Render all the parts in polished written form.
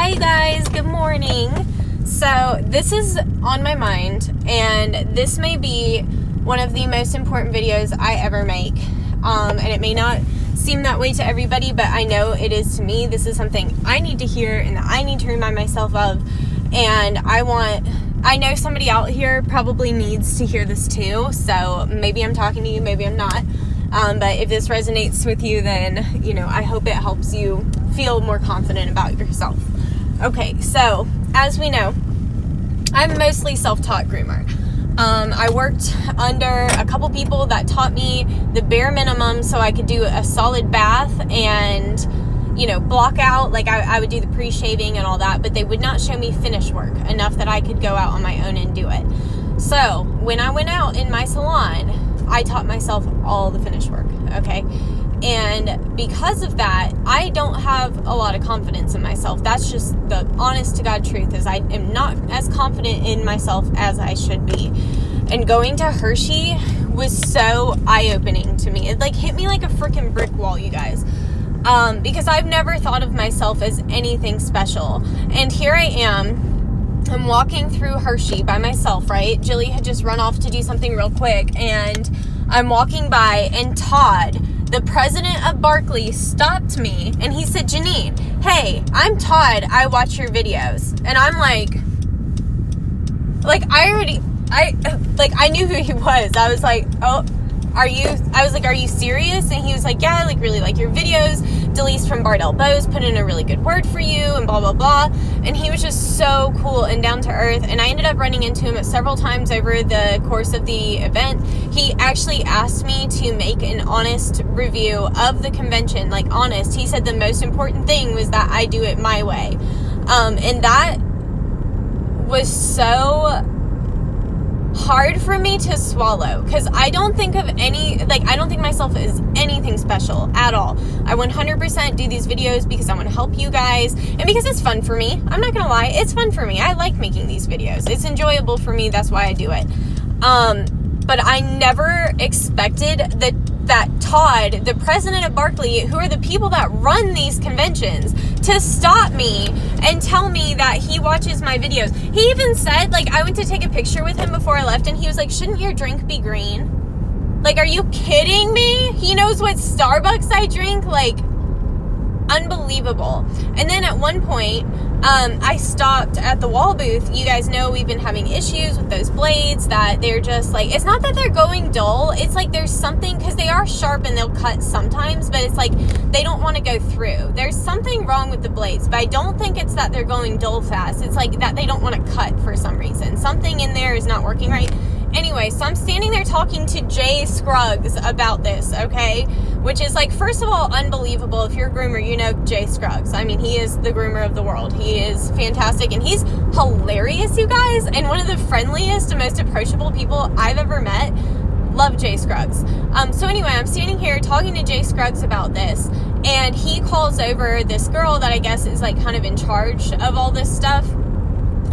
Hi guys, good morning. So this is on my mind, and this may be one of the most important videos I ever make. And it may not seem that way to everybody, but I know it is to me. This is something I need to hear and that I need to remind myself of. And I know somebody out here probably needs to hear this too. So maybe I'm talking to you, maybe I'm not. But if this resonates with you, then, I hope it helps you feel more confident about yourself. Okay, so as we know, I'm a mostly self-taught groomer. I worked under a couple people that taught me the bare minimum so I could do a solid bath and, block out. Like I would do the pre-shaving and all that, but they would not show me finish work enough that I could go out on my own and do it. So when I went out in my salon, I taught myself all the finish work, okay? And because of that, I don't have a lot of confidence in myself. That's just the honest to God truth, is I am not as confident in myself as I should be. And going to Hershey was so eye-opening to me. It hit me like a freaking brick wall, you guys. Because I've never thought of myself as anything special. And here I am. I'm walking through Hershey by myself, right? Jilly had just run off to do something real quick, and I'm walking by, and Todd, the president of Barkley, stopped me, and he said, "Janine, hey, I'm Todd. I watch your videos." And I'm I knew who he was. I was like, "Oh, are you serious?" And he was like, "Yeah, I really like your videos. Delise from Bardell Bose put in a really good word for you," and blah, blah, blah. And he was just so cool and down to earth. And I ended up running into him several times over the course of the event. He actually asked me to make an honest review of the convention, honest. He said the most important thing was that I do it my way. And that was so hard for me to swallow, because I don't think of I don't think myself as anything special at all. I 100% do these videos because I want to help you guys, and because it's fun for me. I'm not gonna lie, it's fun for me. I like making these videos. It's enjoyable for me. That's why I do it. But I never expected that Todd, the president of Barkley, who are the people that run these conventions, to stop me and tell me that he watches my videos. He even said, I went to take a picture with him before I left, and he was like, "Shouldn't your drink be green?" Are you kidding me? He knows what Starbucks I drink? Unbelievable. And then at one point, I stopped at the wall booth. You guys know we've been having issues with those blades, that they're just it's not that they're going dull. It's there's something, because they are sharp and they'll cut sometimes, but it's they don't want to go through. There's something wrong with the blades, but I don't think it's that they're going dull fast. It's that they don't want to cut for some reason. Something in there is not working right. Anyway, so I'm standing there talking to Jay Scruggs about this, okay? Which is, first of all, unbelievable. If you're a groomer, you know Jay Scruggs. I mean, he is the groomer of the world. He is fantastic, and he's hilarious, you guys, and one of the friendliest and most approachable people I've ever met. Love Jay Scruggs. So anyway, I'm standing here talking to Jay Scruggs about this, and he calls over this girl that I guess is, kind of in charge of all this stuff.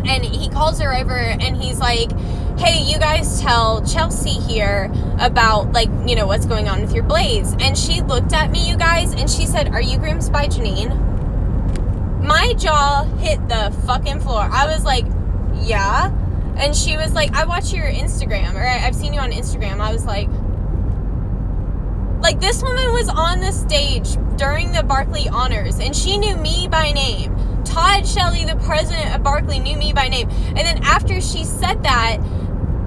And he calls her over, and he's like, "Hey, you guys tell Chelsea here about, what's going on with your blades." And she looked at me, you guys, and she said, "Are you Grooms by Janine?" My jaw hit the fucking floor. I was like, "Yeah." And she was like, "I watch your Instagram, or I've seen you on Instagram." I was like, this woman was on the stage during the Barkley Honors, and she knew me by name. Todd Shelley, the president of Barkley, knew me by name. And then after she said that,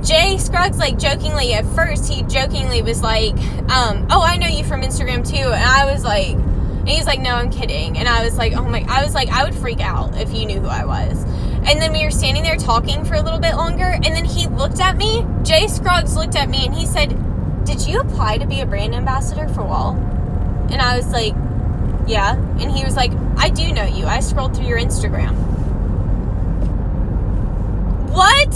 Jay Scruggs, jokingly, at first, he jokingly was like, "Oh, I know you from Instagram too." And I was like, and he's like, "No, I'm kidding." And I was like, I would freak out if you knew who I was. And then we were standing there talking for a little bit longer, and then he looked at me, Jay Scruggs looked at me, and he said, "Did you apply to be a brand ambassador for Wall?" And I was like, "Yeah." And he was like, "I do know you. I scrolled through your Instagram." What?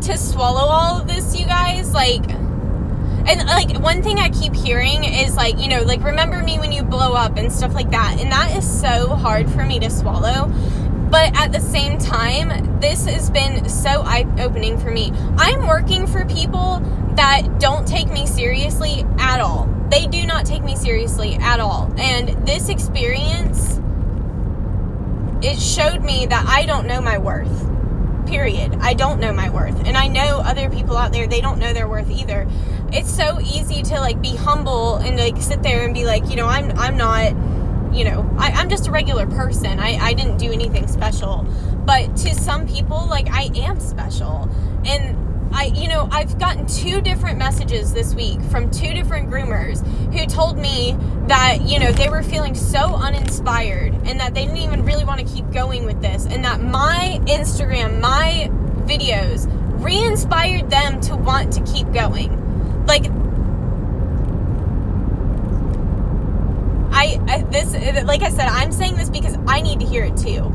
To swallow all of this, you guys, and one thing I keep hearing is remember me when you blow up and stuff like that. And that is so hard for me to swallow. But at the same time, this has been so eye-opening for me. I'm working for people that don't take me seriously at all. They do not take me seriously at all. And this experience, it showed me that I don't know my worth. Period. I don't know my worth. And I know other people out there, they don't know their worth either. It's so easy to like be humble and like sit there and be like, you know, I'm not, you know, I'm just a regular person. I didn't do anything special. But to some people, like, I am special. And I've gotten 2 different messages this week from 2 different groomers who told me that, you know, they were feeling so uninspired and that they didn't even really want to keep going with this, and that my Instagram, my videos re-inspired them to want to keep going. Like, like I said, I'm saying this because I need to hear it too.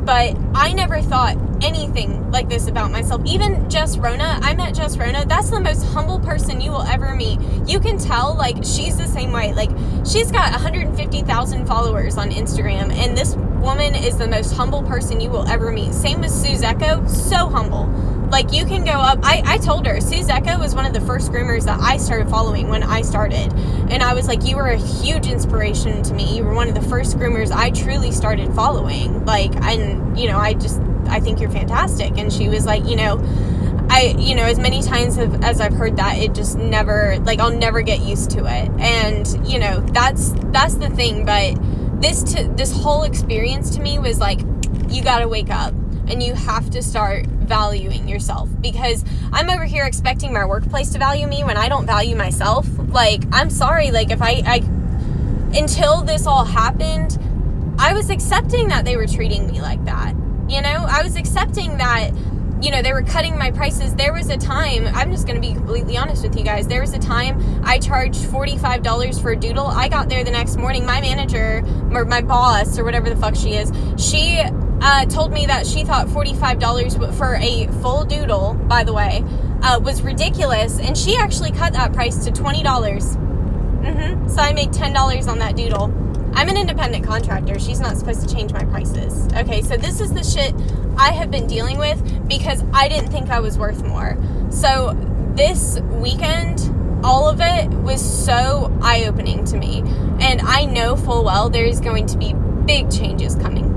But I never thought anything like this about myself. Even Jess Rona, I met Jess Rona. That's the most humble person you will ever meet. You can tell, like, she's the same way. Like, she's got 150,000 followers on Instagram, and this woman is the most humble person you will ever meet. Same with Suze Echo, so humble. Like, you can go up, I told her, Suze Echo was one of the first groomers that I started following when I started. And I was like, you were a huge inspiration to me. You were one of the first groomers I truly started following. Like, and, you know, I think you're fantastic. And she was like, you know, as many times as I've heard that, it just never, like, I'll never get used to it. And, you know, that's the thing. But this whole experience to me was like, you gotta wake up and you have to start valuing yourself, because I'm over here expecting my workplace to value me when I don't value myself. Like, I'm sorry, like, if I until this all happened, I was accepting that they were treating me like that. You know, I was accepting that, you know, they were cutting my prices. There was a time, I'm just going to be completely honest with you guys, there was a time I charged $45 for a doodle. I got there the next morning, my manager, or my boss, or whatever the fuck she is, she told me that she thought $45 for a full doodle, by the way, was ridiculous, and she actually cut that price to $20. So I made $10 on that doodle. I'm an independent contractor. She's not supposed to change my prices. Okay, so this is the shit I have been dealing with because I didn't think I was worth more. So this weekend, all of it was so eye-opening to me. And I know full well there's going to be big changes coming,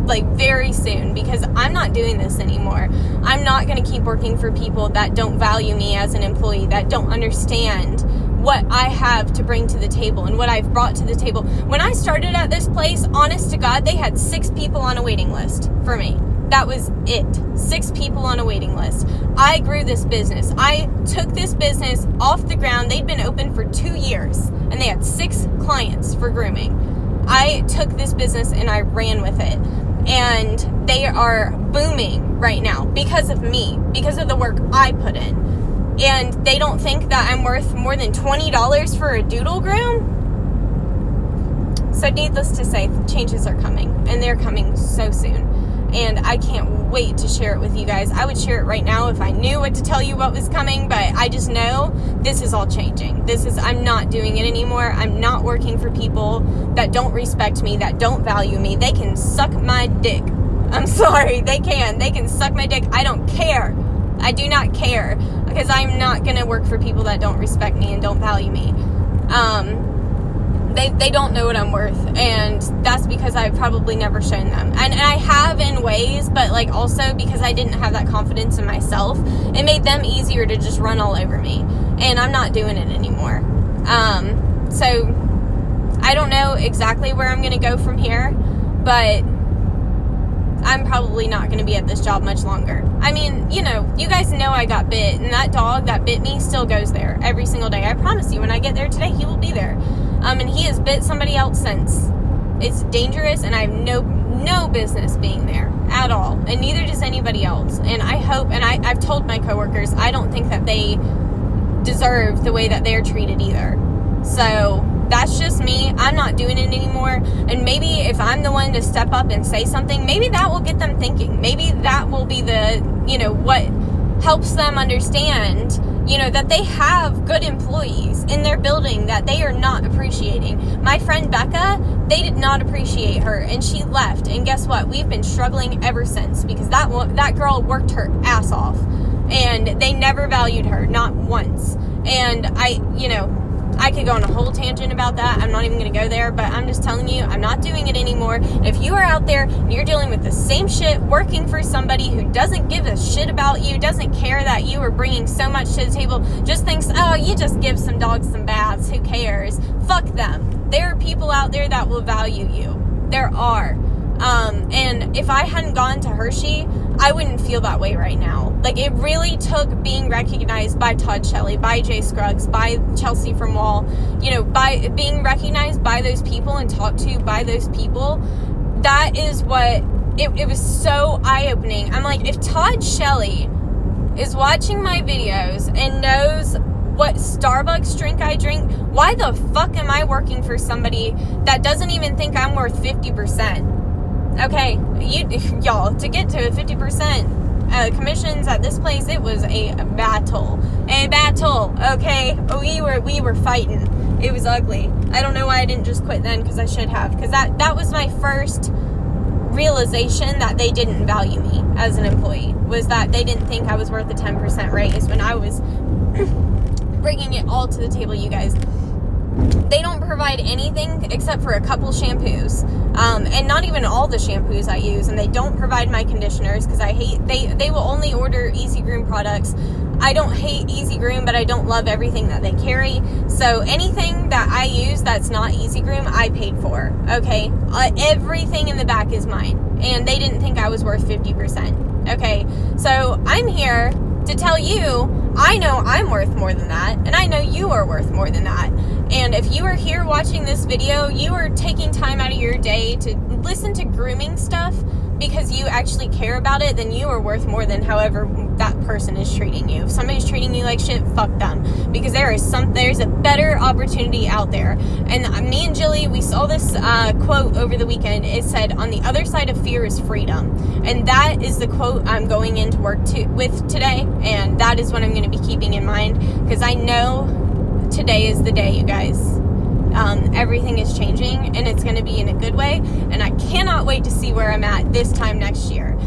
like very soon, because I'm not doing this anymore. I'm not going to keep working for people that don't value me as an employee, that don't understand what I have to bring to the table and what I've brought to the table. When I started at this place, honest to God, they had 6 people on a waiting list for me. That was it. 6 people on a waiting list. I grew this business. I took this business off the ground. They'd been open for 2 years, and they had 6 clients for grooming. I took this business and I ran with it. And they are booming right now because of me, because of the work I put in. And they don't think that I'm worth more than $20 for a doodle groom. So needless to say, changes are coming, and they're coming so soon. And I can't wait to share it with you guys. I would share it right now if I knew what to tell you what was coming, but I just know this is all changing. I'm not doing it anymore. I'm not working for people that don't respect me, that don't value me. They can suck my dick. I'm sorry, they can. They can suck my dick. I don't care. I do not care, because I'm not going to work for people that don't respect me and don't value me. They don't know what I'm worth, and that's because I've probably never shown them. And I have in ways, but like also because I didn't have that confidence in myself, it made them easier to just run all over me. And I'm not doing it anymore. So I don't know exactly where I'm going to go from here, but I'm probably not going to be at this job much longer. I mean, you know, you guys know I got bit, and that dog that bit me still goes there every single day. I promise you, when I get there today, he will be there. And he has bit somebody else since. It's dangerous, and I have no business being there at all, and neither does anybody else. And I hope, and I've told my coworkers, I don't think that they deserve the way that they're treated either. So that's just me. I'm not doing it anymore. And maybe if I'm the one to step up and say something, maybe that will get them thinking. Maybe that will be the, you know, what helps them understand, you know, that they have good employees in their building that they are not appreciating. My friend Becca, they did not appreciate her, and she left. And guess what? We've been struggling ever since, because that girl worked her ass off, and they never valued her, not once. And I could go on a whole tangent about that. I'm not even going to go there, but I'm just telling you, I'm not doing it anymore. And if you are out there and you're dealing with the same shit, working for somebody who doesn't give a shit about you, doesn't care that you are bringing so much to the table, just thinks, oh, you just give some dogs some baths, who cares? Fuck them. There are people out there that will value you. There are. And if I hadn't gone to Hershey, I wouldn't feel that way right now. Like, it really took being recognized by Todd Shelley, by Jay Scruggs, by Chelsea from Wall, you know, by being recognized by those people and talked to by those people. That is what, it was so eye-opening. I'm like, if Todd Shelley is watching my videos and knows what Starbucks drink I drink, why the fuck am I working for somebody that doesn't even think I'm worth 50%? Okay, y'all, to get to 50% commissions at this place, it was a battle, okay? We were fighting. It was ugly. I don't know why I didn't just quit then, because I should have, because that was my first realization that they didn't value me as an employee, was that they didn't think I was worth a 10% raise when I was bringing it all to the table, you guys. They don't provide anything except for a couple shampoos, and not even all the shampoos I use, and they don't provide my conditioners, because I hate, they will only order Easy Groom products. I don't hate Easy Groom, but I don't love everything that they carry, so anything that I use that's not Easy Groom, I paid for, okay? Everything in the back is mine, and they didn't think I was worth 50%, okay? So I'm here to tell you, I know I'm worth more than that, and I know you are worth more than that. And if you are here watching this video, you are taking time out of your day to listen to grooming stuff because you actually care about it, then you are worth more than however that person is treating you. If somebody's treating you like shit, fuck them. Because there's a better opportunity out there. And me and Jilly, we saw this quote over the weekend. It said, on the other side of fear is freedom. And that is the quote I'm going into work with today. And that is what I'm going to be keeping in mind. Because I know today is the day, you guys. Everything is changing, and it's going to be in a good way, and I cannot wait to see where I'm at this time next year,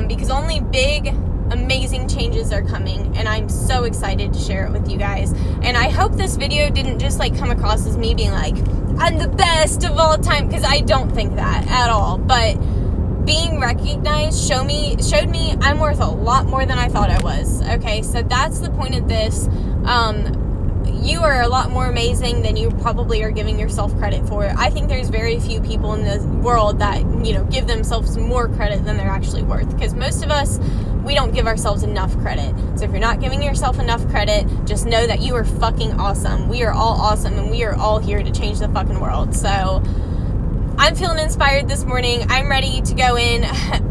because only big, amazing changes are coming, and I'm so excited to share it with you guys. And I hope this video didn't just like come across as me being like, I'm the best of all time, because I don't think that at all, but being recognized showed me I'm worth a lot more than I thought I was. Okay, so that's the point of this. You are a lot more amazing than you probably are giving yourself credit for. I think there's very few people in the world that, you know, give themselves more credit than they're actually worth. Because most of us, we don't give ourselves enough credit. So if you're not giving yourself enough credit, just know that you are fucking awesome. We are all awesome, and we are all here to change the fucking world. So I'm feeling inspired this morning. I'm ready to go in.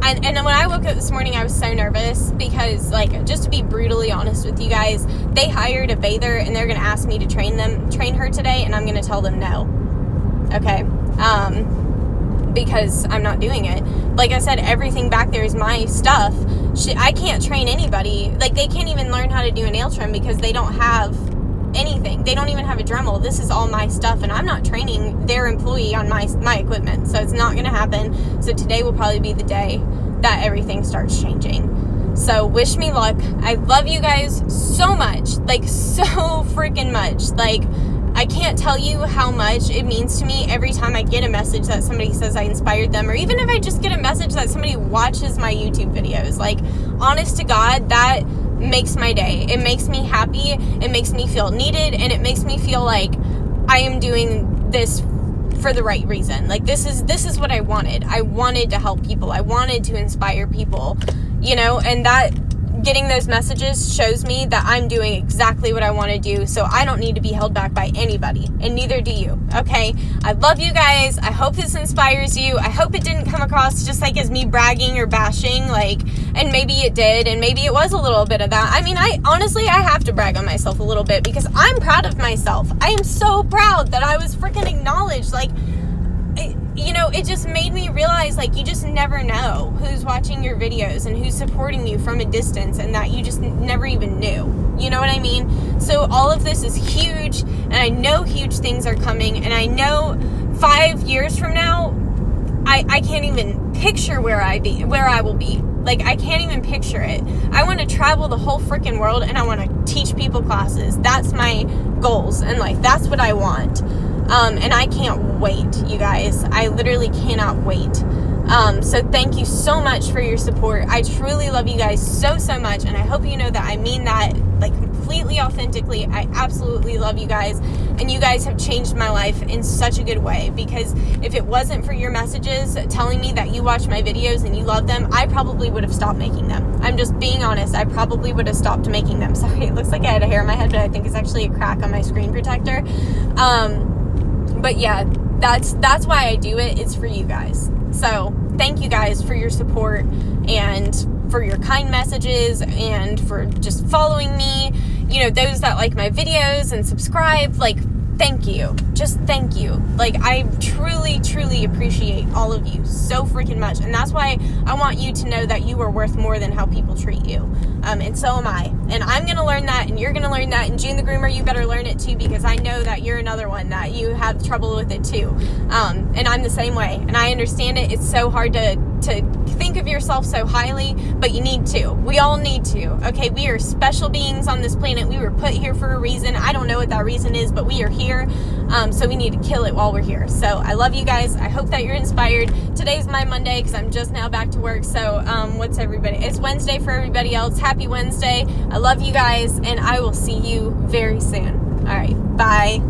And when I woke up this morning, I was so nervous because, like, just to be brutally honest with you guys, they hired a bather and they're going to ask me to train her today, and I'm going to tell them no. Okay? Because I'm not doing it. Like I said, everything back there is my stuff. I can't train anybody. Like, they can't even learn how to do a nail trim because they don't have anything. They don't even have a Dremel. This is all my stuff, and I'm not training their employee on my equipment, so it's not going to happen. So today will probably be the day that everything starts changing. So wish me luck. I love you guys so much, like so freaking much. Like, I can't tell you how much it means to me every time I get a message that somebody says I inspired them, or even if I just get a message that somebody watches my YouTube videos. Like, honest to God, that makes my day. It makes me happy. It makes me feel needed, and it makes me feel like I am doing this for the right reason. Like, this is what I wanted. I wanted to help people. I wanted to inspire people, you know, and that getting those messages shows me that I'm doing exactly what I want to do, so I don't need to be held back by anybody, and neither do you, okay? I love you guys. I hope this inspires you. I hope it didn't come across just like as me bragging or bashing, like, and maybe it did, and maybe it was a little bit of that. I mean, I have to brag on myself a little bit because I'm proud of myself. I am so proud that I was freaking acknowledged. Like, you know, it just made me realize, like, you just never know who's watching your videos and who's supporting you from a distance, and that you just never even knew. You know what I mean? So all of this is huge, and I know huge things are coming, and I know 5 years from now, I can't even picture where I will be. Like, I can't even picture it. I want to travel the whole freaking world, and I want to teach people classes. That's my goals in life. That's what I want. And I can't wait, you guys. I literally cannot wait. So thank you so much for your support. I truly love you guys so much, and I hope you know that I mean that, like, completely authentically. I absolutely love you guys, and you guys have changed my life in such a good way, because if it wasn't for your messages telling me that you watch my videos and you love them, I probably would have stopped making them. I'm just being honest. I probably would have stopped making them. Sorry, it looks like I had a hair in my head, but I think it's actually a crack on my screen protector. But yeah, that's why I do it. It's for you guys. So thank you guys for your support, and for your kind messages, and for just following me. You know, those that like my videos and subscribe, like, thank you. Just thank you. Like, I truly appreciate all of you so freaking much. And that's why I want you to know that you are worth more than how people treat you. And so am I. And I'm going to learn that, and you're going to learn that. And June the Groomer, you better learn it too, because I know that you're another one that you have trouble with it too. And I'm the same way. And I understand it. It's so hard to think of yourself so highly, but you need to. We all need to. Okay, we are special beings on this planet. We were put here for a reason. I don't know what that reason is, but we are here. So we need to kill it while we're here. So I love you guys. I hope that you're inspired. Today's my Monday, because I'm just now back to work. So what's everybody? It's Wednesday for everybody else. Happy Wednesday. I love you guys, and I will see you very soon. All right, bye.